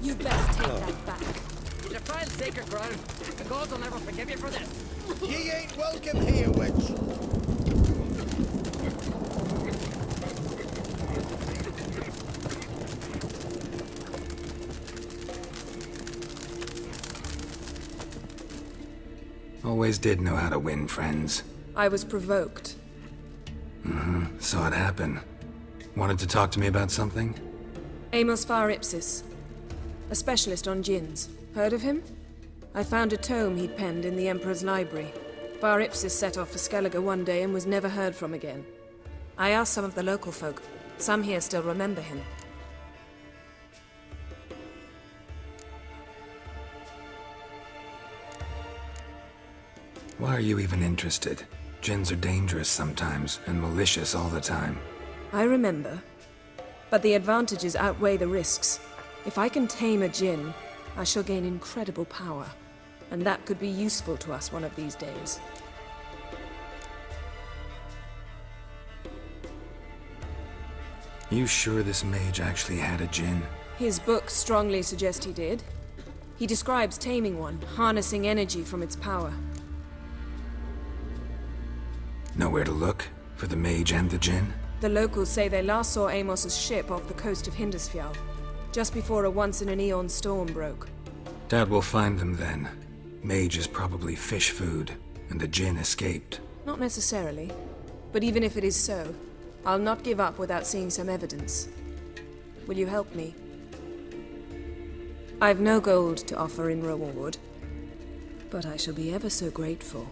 You best take that back. You defile sacred ground. The gods will never forgive you for this. Ye ain't welcome here, witch. Always did know how to win friends. I was provoked. Saw it happen. Wanted to talk to me about something? Amos Far Ipsis. A specialist on djinns. Heard of him? I found a tome he'd penned in the Emperor's library. Far Ipsis set off for Skellige one day and was never heard from again. I asked some of the local folk. Some here still remember him. Why are you even interested? Djinns are dangerous sometimes, and malicious all the time. I remember. But the advantages outweigh the risks. If I can tame a djinn, I shall gain incredible power. And that could be useful to us one of these days. You sure this mage actually had a djinn? His books strongly suggest he did. He describes taming one, harnessing energy from its power. Nowhere to look? For the mage and the djinn? The locals say they last saw Amos's ship off the coast of Hindisfjall, just before a once-in-an-eon storm broke. Doubt we'll find them then. Mage is probably fish food, and the djinn escaped. Not necessarily. But even if it is so, I'll not give up without seeing some evidence. Will you help me? I've no gold to offer in reward, but I shall be ever so grateful.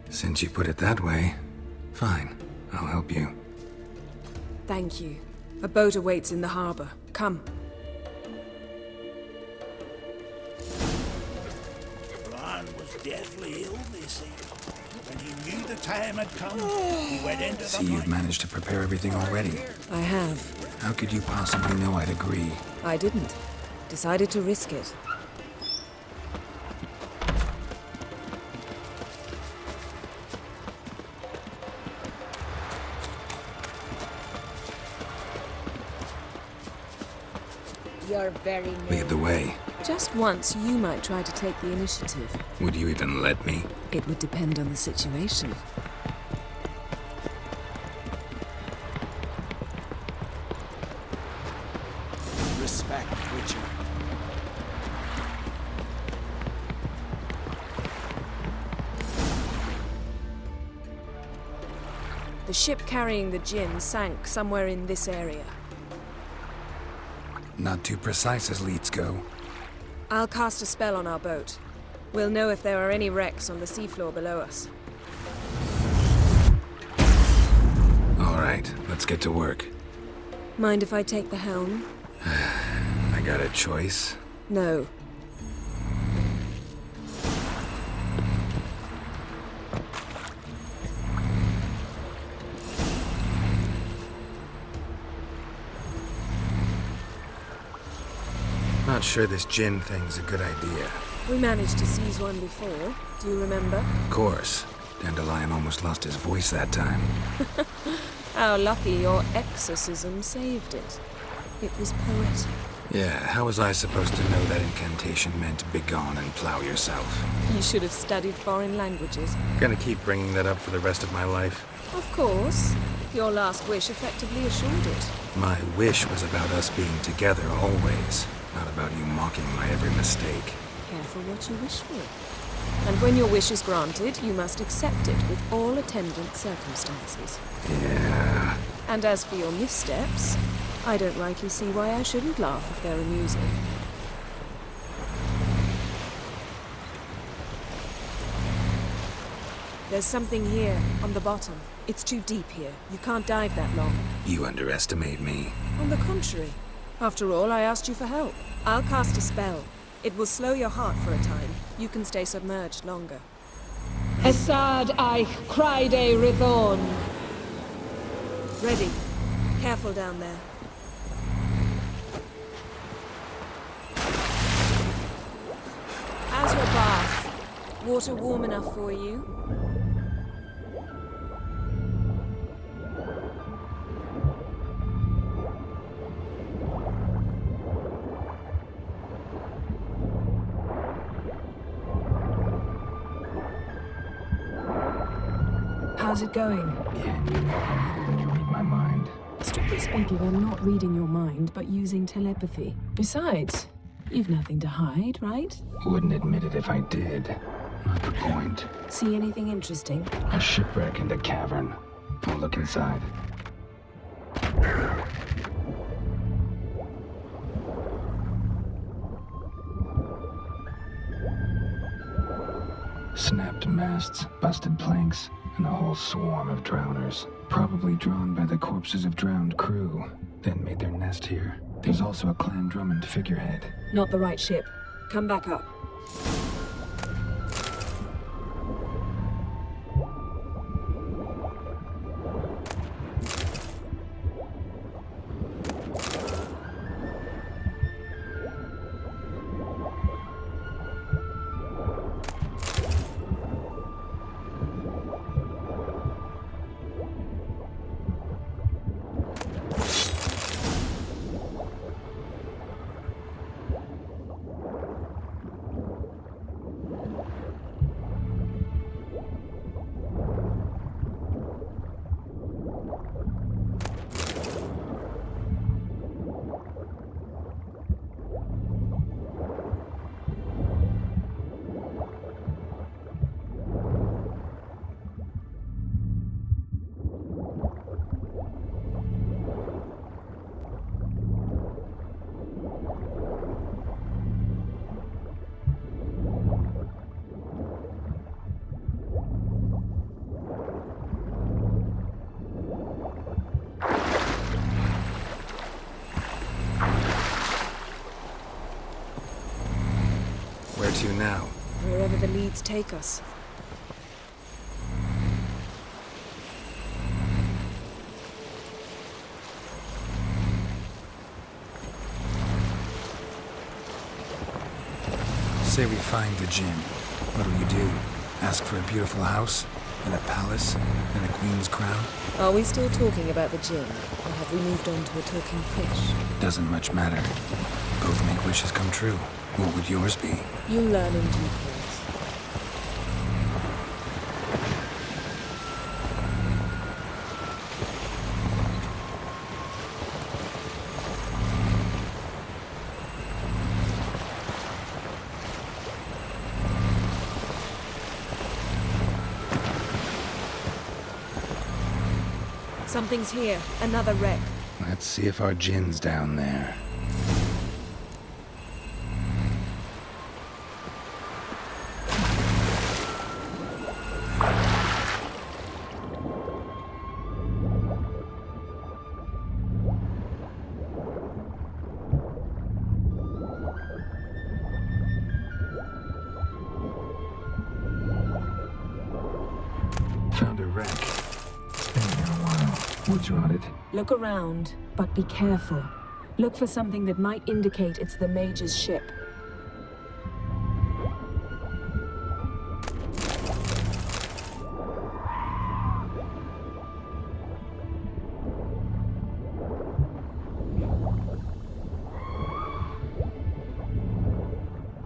Since you put it that way, fine. I'll help you. Thank you. A boat awaits in the harbor. Come. Bran was deathly ill, they say. When he knew the time had come, he went into the See, you've mine. managed to prepare everything already. I have. How could you possibly know I'd agree? I didn't. Decided to risk it. You're very Lead the way. Just once, you might try to take the initiative. Would you even let me? It would depend on the situation. Respect, Witcher. The ship carrying the djinn sank somewhere in this area. Not too precise as leads go. I'll cast a spell on our boat. We'll know if there are any wrecks on the seafloor below us. All right, let's get to work. Mind if I take the helm? I got a choice. No. Not sure this djinn thing's a good idea. We managed to seize one before. Do you remember? Of course. Dandelion almost lost his voice that time. How lucky your exorcism saved it. It was poetic. Yeah, how was I supposed to know that incantation meant begone and plow yourself? You should have studied foreign languages. Gonna keep bringing that up for the rest of my life. Of course. Your last wish effectively assured it. My wish was about us being together always, not about you mocking my every mistake. Careful what you wish for. And when your wish is granted, you must accept it with all attendant circumstances. Yeah. And as for your missteps, I don't rightly see why I shouldn't laugh if they're amusing. There's something here, on the bottom. It's too deep here. You can't dive that long. You underestimate me. On the contrary. After all, I asked you for help. I'll cast a spell. It will slow your heart for a time. You can stay submerged longer. Esad Eich Criede Rithon. Ready. Careful down there. How's your bath? Water warm enough for you? How's it going? Yeah, you know I hate it when you read my mind. Strictly speaking, I'm not reading your mind, but using telepathy. Besides, you've nothing to hide, right? Wouldn't admit it if I did. Not the point. See anything interesting? A shipwreck and a cavern. I'll look inside. Snapped masts, busted planks, and a whole swarm of drowners. Probably drawn by the corpses of drowned crew, then made their nest here. There's also a Clan Drummond figurehead. Not the right ship. Come back up. Where to now? Wherever the leads take us. Say we find the Jinn. What'll you do? Ask for a beautiful house? And a palace? And a queen's crown? Are we still talking about the Jinn? Or have we moved on to a talking fish? Doesn't much matter. Both make wishes come true. What would yours be? You'll learn in due course. Something's here. Another wreck. Let's see if our Jinn's down there. Found a wreck. It's been here a while. Wood's rotted. Look around, but be careful. Look for something that might indicate it's the Mage's ship.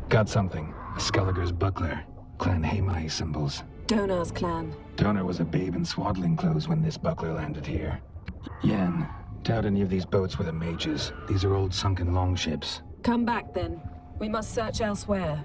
Got something. A Skelliger's buckler. Clan Haimai symbols. Donar's clan. Donar was a babe in swaddling clothes when this buckler landed here. Yen, doubt any of these boats were the mages. These are old sunken longships. Come back then. We must search elsewhere.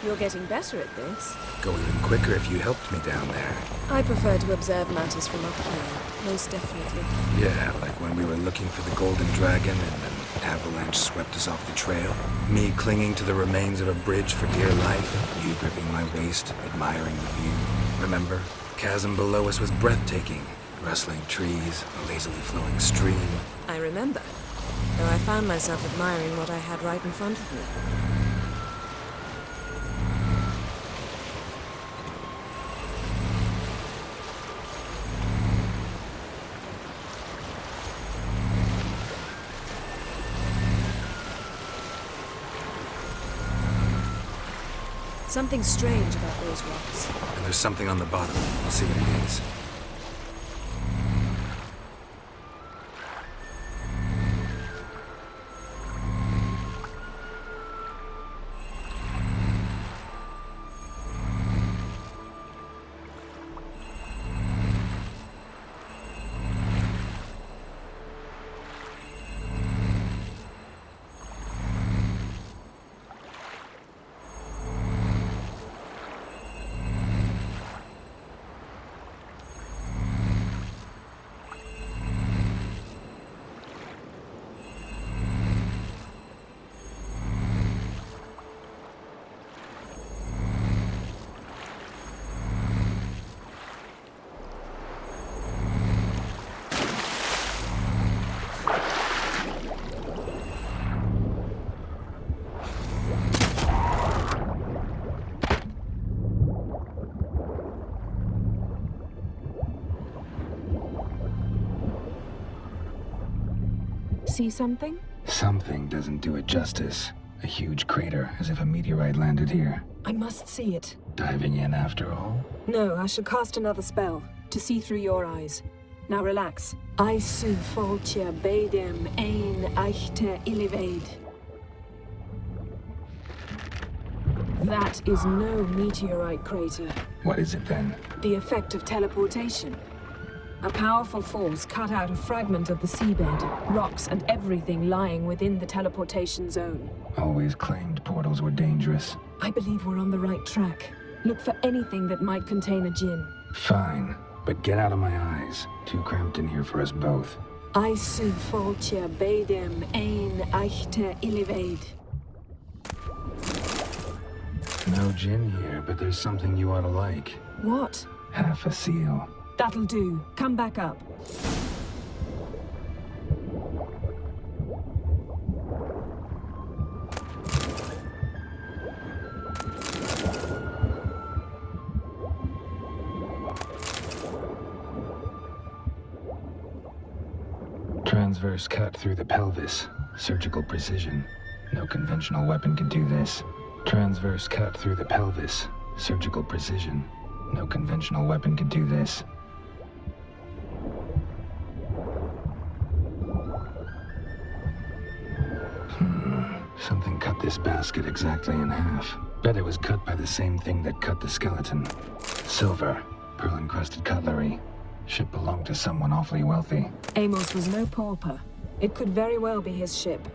You're getting better at this. Go even quicker if you helped me down there. I prefer to observe matters from up here, most definitely. Yeah, like when we were looking for the Golden Dragon and an avalanche swept us off the trail. Me clinging to the remains of a bridge for dear life. You gripping my waist, admiring the view. Remember? Chasm below us was breathtaking. Rustling trees, a lazily flowing stream. I remember, though I found myself admiring what I had right in front of me. Something strange about those rocks. And there's something on the bottom. I'll see what it is. See something? Something doesn't do it justice. A huge crater, as if a meteorite landed here. I must see it. Diving in after all? No, I shall cast another spell, to see through your eyes. Now relax. Aisu foltia beidem ein eichte illivaid. That is no meteorite crater. What is it then? The effect of teleportation. A powerful force cut out a fragment of the seabed, rocks and everything lying within the teleportation zone. Always claimed portals were dangerous. I believe we're on the right track. Look for anything that might contain a djinn. Fine, but get out of my eyes. Too cramped in here for us both. Aisu foltia beidem ein eichte illivaid. No gin here, but there's something you ought to like. What? Half a seal. That'll do. Come back up. Transverse cut through the pelvis. Surgical precision. No conventional weapon can do this. Transverse cut through the pelvis. Surgical precision. No conventional weapon can do this. Something cut this basket exactly in half. Bet it was cut by the same thing that cut the skeleton. Silver, pearl-encrusted cutlery. Ship belonged to someone awfully wealthy. Amos was no pauper. It could very well be his ship.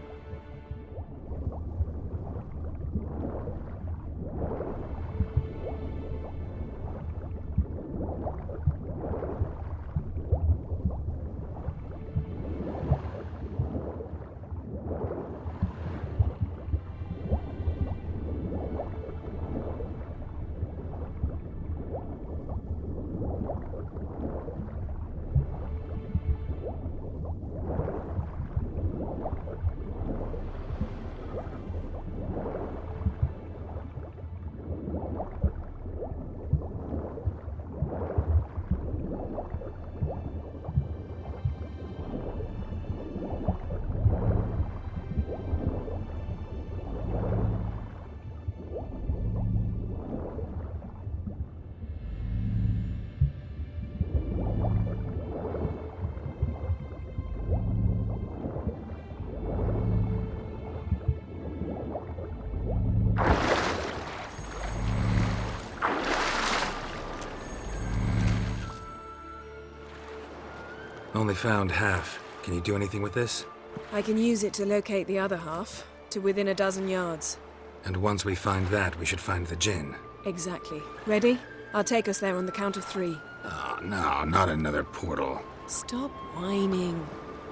Only found half. Can you do anything with this? I can use it to locate the other half, to within a dozen yards. And once we find that, we should find the Jinn. Exactly. Ready? I'll take us there on the count of 3. Oh, no, not another portal. Stop whining.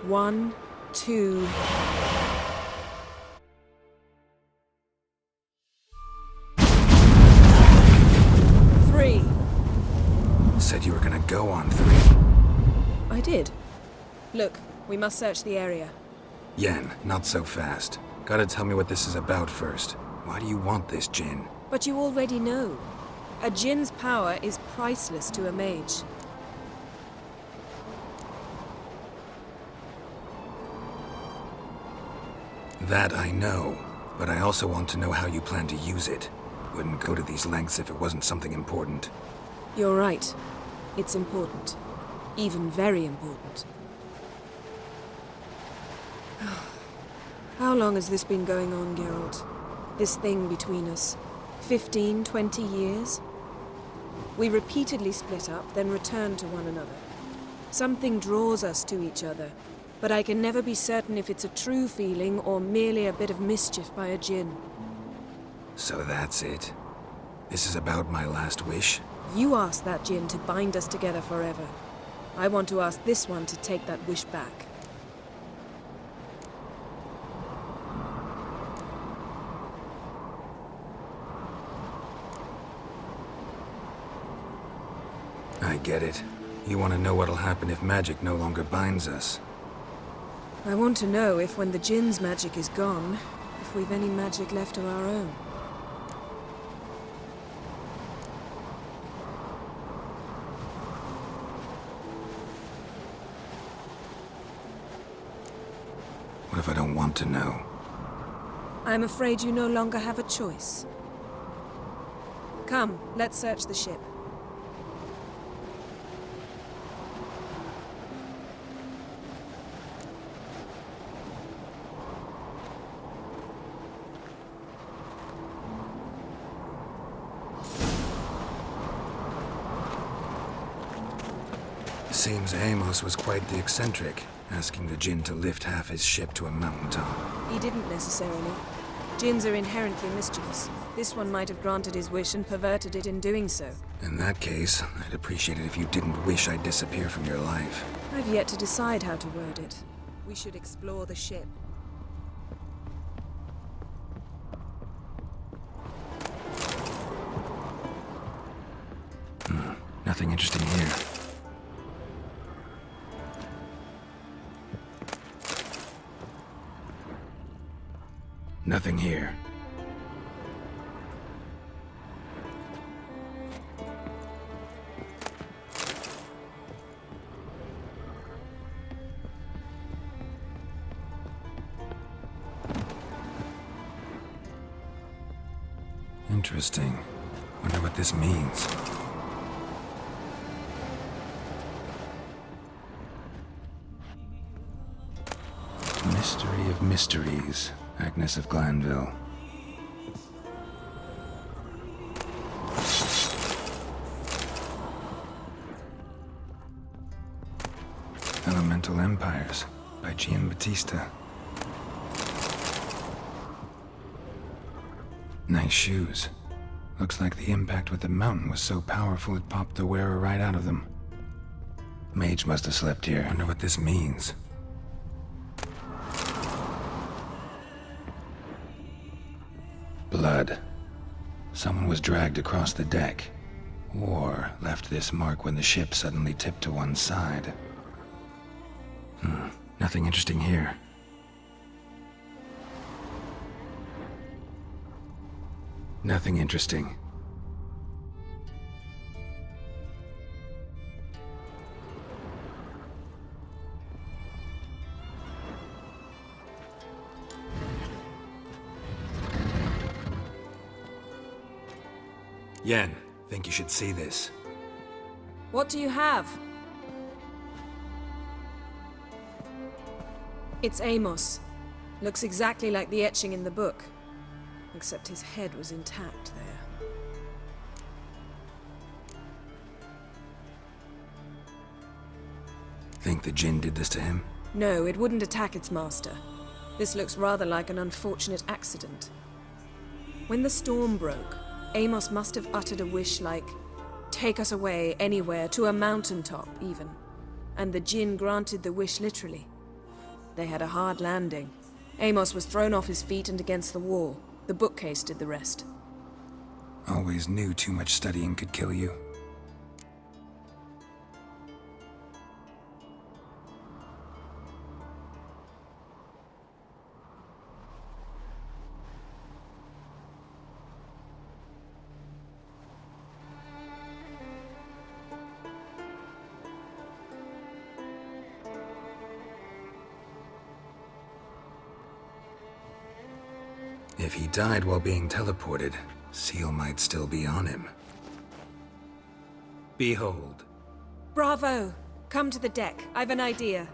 1, 2... Three. Said you were gonna go on 3. I did. Look, we must search the area. Yen, not so fast. Gotta tell me what this is about first. Why do you want this Jinn? But you already know. A Jinn's power is priceless to a mage. That I know, but I also want to know how you plan to use it. Wouldn't go to these lengths if it wasn't something important. You're right. It's important. Even very important. How long has this been going on, Geralt? This thing between us? 15, 20 years? We repeatedly split up, then return to one another. Something draws us to each other, but I can never be certain if it's a true feeling or merely a bit of mischief by a Jinn. So that's it. This is about my last wish? You asked that Jinn to bind us together forever. I want to ask this one to take that wish back. I get it. You want to know what'll happen if magic no longer binds us. I want to know if when the Jinn's magic is gone, if we've any magic left of our own. What if I don't want to know? I'm afraid you no longer have a choice. Come, let's search the ship. Seems Amos was quite the eccentric, asking the Jinn to lift half his ship to a mountaintop. He didn't necessarily. Jinns are inherently mischievous. This one might have granted his wish and perverted it in doing so. In that case, I'd appreciate it if you didn't wish I'd disappear from your life. I've yet to decide how to word it. We should explore the ship. Nothing interesting here. Nothing here. Interesting. Wonder what this means. Mystery of mysteries. Agnes of Glanville. Elemental Empires by Giambattista. Nice shoes. Looks like the impact with the mountain was so powerful it popped the wearer right out of them. Mage must have slept here. Wonder what this means. Blood. Someone was dragged across the deck, or left this mark when the ship suddenly tipped to one side. Nothing interesting here. Nothing interesting. Yen, think you should see this. What do you have? It's Amos. Looks exactly like the etching in the book. Except his head was intact there. Think the Jinn did this to him? No, it wouldn't attack its master. This looks rather like an unfortunate accident. When the storm broke, Amos must have uttered a wish like, "Take us away, anywhere, to a mountaintop, even." And the Jinn granted the wish literally. They had a hard landing. Amos was thrown off his feet and against the wall. The bookcase did the rest. Always knew too much studying could kill you. If he died while being teleported, Seal might still be on him. Behold. Bravo! Come to the deck. I've an idea.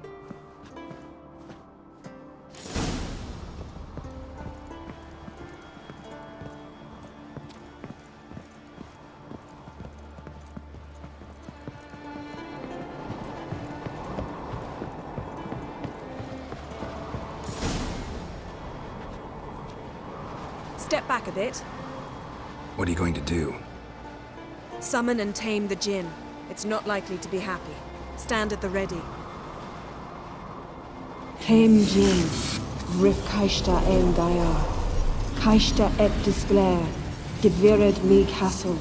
Step back a bit. What are you going to do? Summon and tame the Jinn. It's not likely to be happy. Stand at the ready. Tame Jinn, Rif Kaishta en Gaia, Kaishta et Disglair, Gedvired me Castle.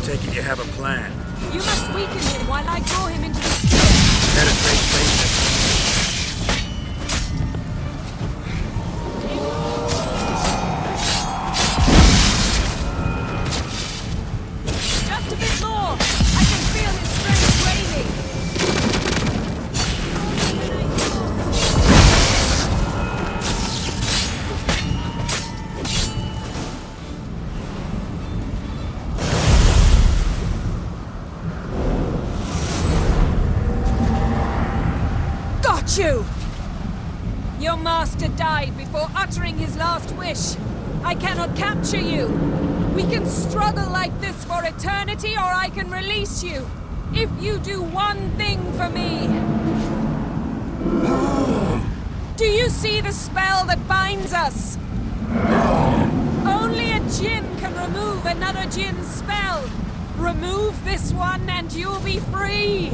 Take it you have a plan. You must weaken him while I draw him into the sphere. Penetrate faces. Just a bit more! I can feel his strength waning! Got you! Your master died before uttering his last wish. I cannot capture you. We can struggle like this for eternity, or I can release you. If you do one thing for me. Do you see the spell that binds us? Only a Jinn can remove another Jinn's spell. Remove this one and you'll be free.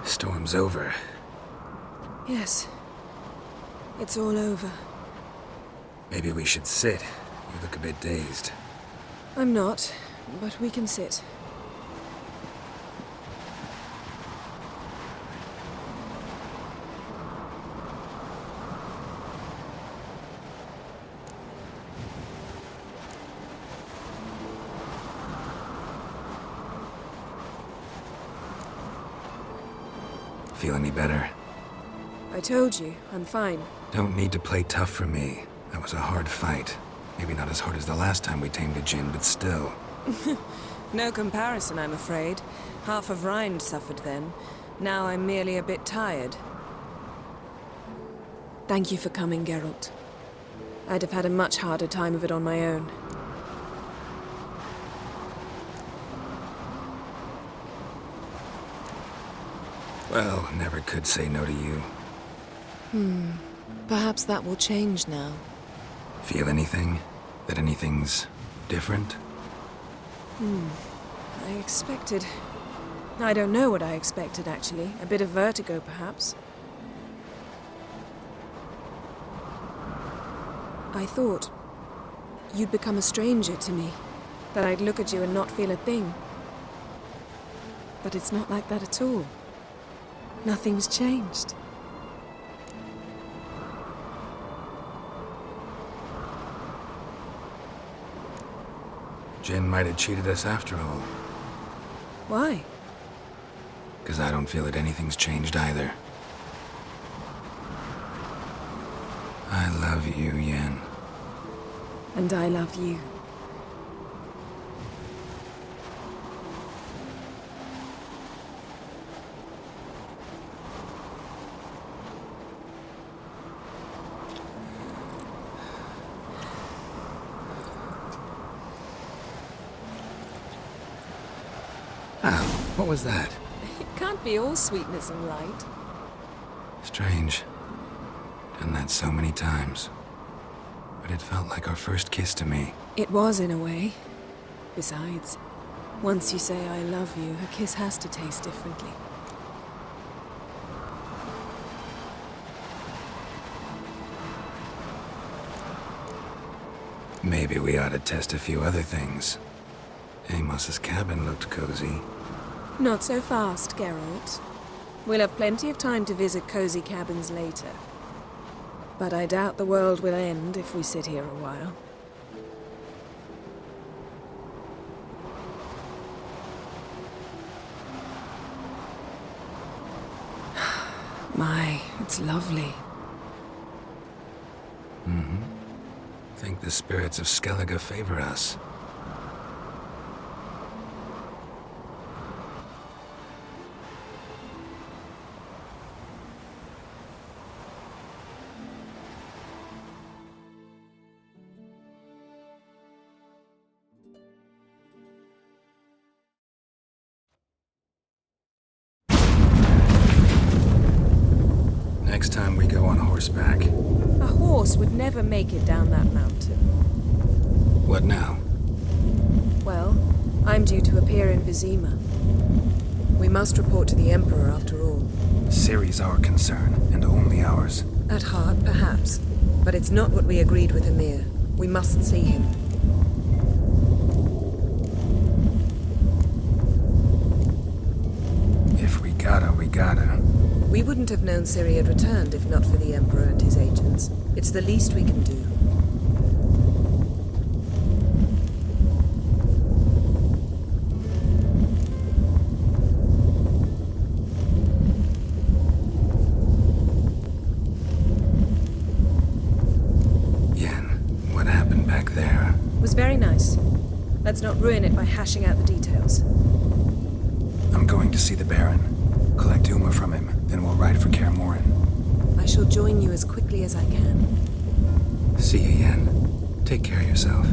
Storm's over. Yes. It's all over. Maybe we should sit. You look a bit dazed. I'm not, but we can sit. Feel any better? I told you, I'm fine. Don't need to play tough for me. That was a hard fight. Maybe not as hard as the last time we tamed a Jinn, but still. No comparison, I'm afraid. Half of Rind suffered then. Now I'm merely a bit tired. Thank you for coming, Geralt. I'd have had a much harder time of it on my own. Well, never could say no to you. Perhaps that will change now. Feel anything? That anything's different? I expected... I don't know what I expected, actually. A bit of vertigo, perhaps. I thought you'd become a stranger to me. That I'd look at you and not feel a thing. But it's not like that at all. Nothing's changed. Jin might have cheated us after all. Why? Because I don't feel that anything's changed either. I love you, Yen. And I love you. Oh, what was that? It can't be all sweetness and light. Strange. Done that so many times. But it felt like our first kiss to me. It was, in a way. Besides, once you say I love you, a kiss has to taste differently. Maybe we ought to test a few other things. Amos's cabin looked cozy. Not so fast, Geralt. We'll have plenty of time to visit cozy cabins later. But I doubt the world will end if we sit here a while. My, it's lovely. Think the spirits of Skellige favor us. Next time we go on horseback. A horse would never make it down that mountain. What now? Well, I'm due to appear in Vizima. We must report to the Emperor after all. Ciri's our concern, and only ours. At heart, perhaps. But it's not what we agreed with Emir. We mustn't see him. If we gotta, we gotta. We wouldn't have known Ciri had returned if not for the Emperor and his agents. It's the least we can do. Yen, what happened back there? It was very nice. Let's not ruin it by hashing out the details. I'm going to see the Baron. Collect Uma from him, then we'll ride for Kaer Morhen. I shall join you as quickly as I can. See you, Yen. Take care of yourself.